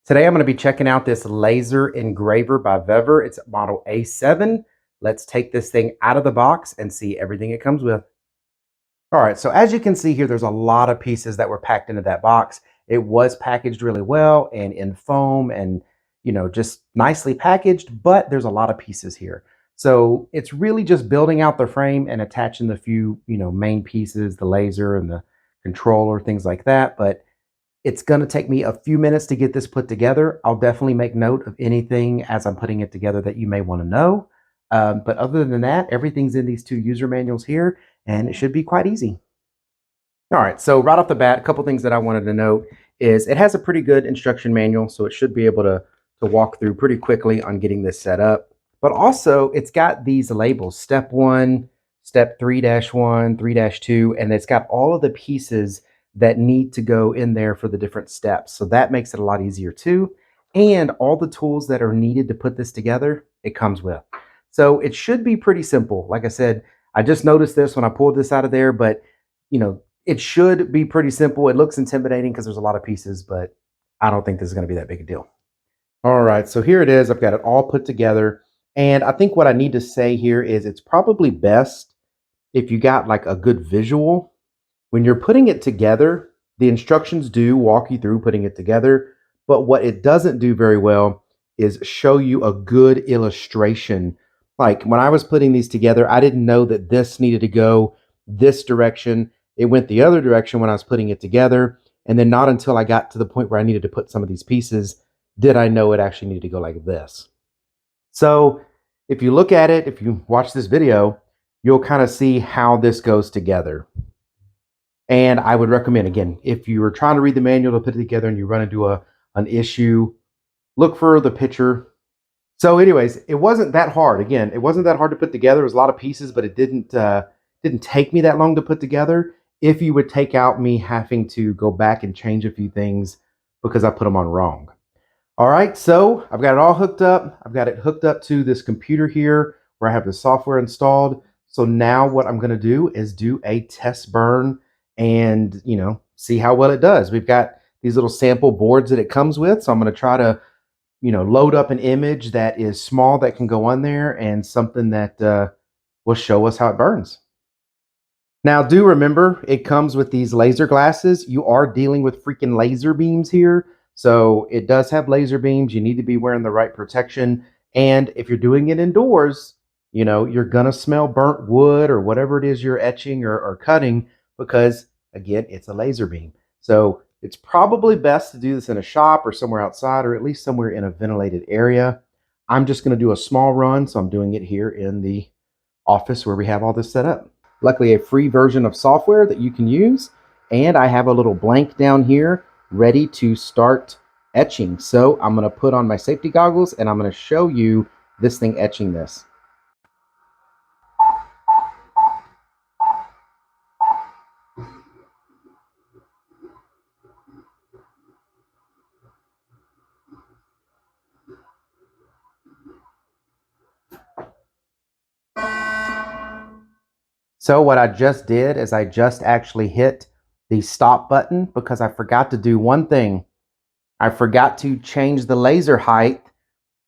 Today I'm going to be checking out this laser engraver by Vever. It's model A7. Let's take this thing out of the box and see everything it comes with. All right, so as you can see here, there's a lot of pieces that were packed into that box. It was packaged really well and in foam and, just nicely packaged, but there's a lot of pieces here. So it's really just building out the frame and attaching the few, main pieces, the laser and the controller, things like that. But it's going to take me a few minutes to get this put together. I'll definitely make note of anything as I'm putting it together that you may want to know. But other than that, everything's in these two user manuals here, and it should be quite easy. All right, so right off the bat, a couple things that I wanted to note is it has a pretty good instruction manual, so it should be able to walk through pretty quickly on getting this set up. But also, it's got these labels, step 1, step 3-1, 3-2, and it's got all of the pieces that need to go in there for the different steps. So that makes it a lot easier too. And all the tools that are needed to put this together, it comes with. So it should be pretty simple. Like I said, I just noticed this when I pulled this out of there, but it should be pretty simple. It looks intimidating because there's a lot of pieces, but I don't think this is going to be that big a deal. All right, so here it is. I've got it all put together. And I think what I need to say here is it's probably best if you got like a good visual. When you're putting it together, the instructions do walk you through putting it together, but what it doesn't do very well is show you a good illustration. Like when I was putting these together, I didn't know that this needed to go this direction. It went the other direction when I was putting it together. And then not until I got to the point where I needed to put some of these pieces did I know it actually needed to go like this. So if you look at it, if you watch this video, you'll kind of see how this goes together. And I would recommend, again, if you were trying to read the manual to put it together and you run into an issue, look for the picture. So anyways, it wasn't that hard. Again, it wasn't that hard to put together. It was a lot of pieces, but it didn't take me that long to put together if you would take out me having to go back and change a few things because I put them on wrong. All right, so I've got it all hooked up. I've got it hooked up to this computer here where I have the software installed. So now what I'm going to do is do a test burn and, see how well it does. We've got these little sample boards that it comes with. So I'm going to try to, load up an image that is small that can go on there and something that will show us how it burns. Now, do remember, it comes with these laser glasses. You are dealing with freaking laser beams here. So it does have laser beams. You need to be wearing the right protection. And if you're doing it indoors, you're going to smell burnt wood or whatever it is you're etching or cutting because, again, it's a laser beam. So it's probably best to do this in a shop or somewhere outside or at least somewhere in a ventilated area. I'm just going to do a small run, so I'm doing it here in the office where we have all this set up. Luckily, a free version of software that you can use, and I have a little blank down here ready to start etching. So I'm going to put on my safety goggles and I'm going to show you this thing etching this. So what I just did is I just actually hit the stop button because I forgot to do one thing. I forgot to change the laser height,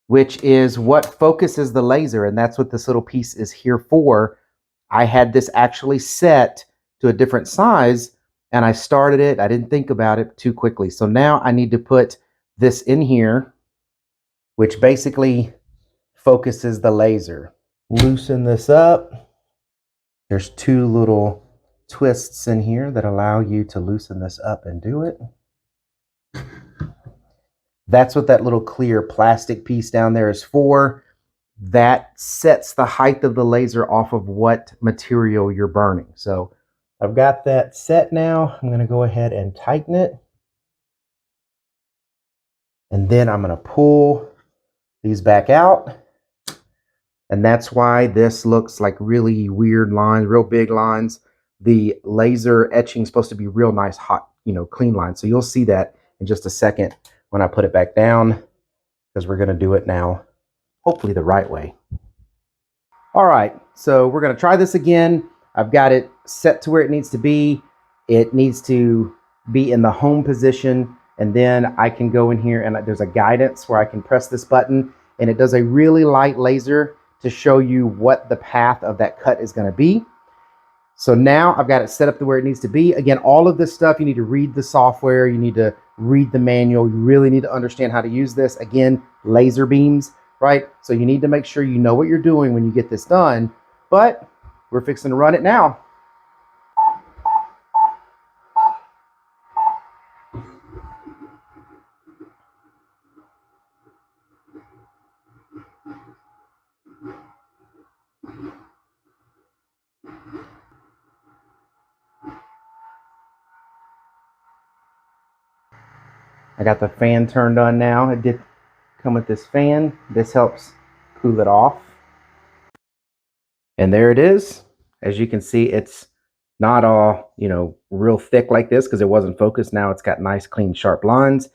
which is what focuses the laser, and that's what this little piece is here for. I had this actually set to a different size, and I started it. I didn't think about it too quickly. So now I need to put this in here, which basically focuses the laser. Loosen this up. There's two little twists in here that allow you to loosen this up and do it. That's what that little clear plastic piece down there is for. That sets the height of the laser off of what material you're burning. So I've got that set now. I'm going to go ahead and tighten it. And then I'm going to pull these back out. And that's why this looks like really weird lines, real big lines. The laser etching is supposed to be real nice, hot, clean lines. So you'll see that in just a second when I put it back down, because we're going to do it now, hopefully the right way. All right, so we're going to try this again. I've got it set to where it needs to be. It needs to be in the home position. And then I can go in here and there's a guidance where I can press this button and it does a really light laser to show you what the path of that cut is going to be. So now I've got it set up to where it needs to be. Again, all of this stuff, you need to read the software, you need to read the manual, you really need to understand how to use this. Again, laser beams, right? So you need to make sure you know what you're doing when you get this done, but we're fixing to run it now. I got the fan turned on now. It did come with this fan. This helps cool it off. And there it is. As you can see, it's not all, real thick like this because it wasn't focused. Now it's got nice, clean, sharp lines.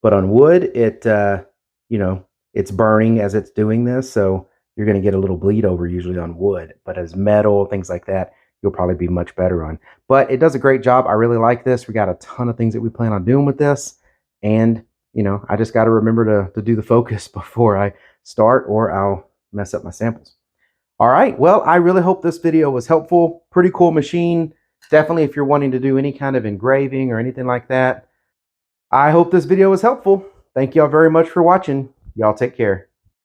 But on wood, it's burning as it's doing this. So you're going to get a little bleed over usually on wood. But as metal, things like that, you'll probably be much better on. But it does a great job. I really like this. We got a ton of things that we plan on doing with this. And, I just got to remember to do the focus before I start or I'll mess up my samples. All right, well, I really hope this video was helpful. Pretty cool machine. Definitely if you're wanting to do any kind of engraving or anything like that. I hope this video was helpful. Thank y'all very much for watching. Y'all take care.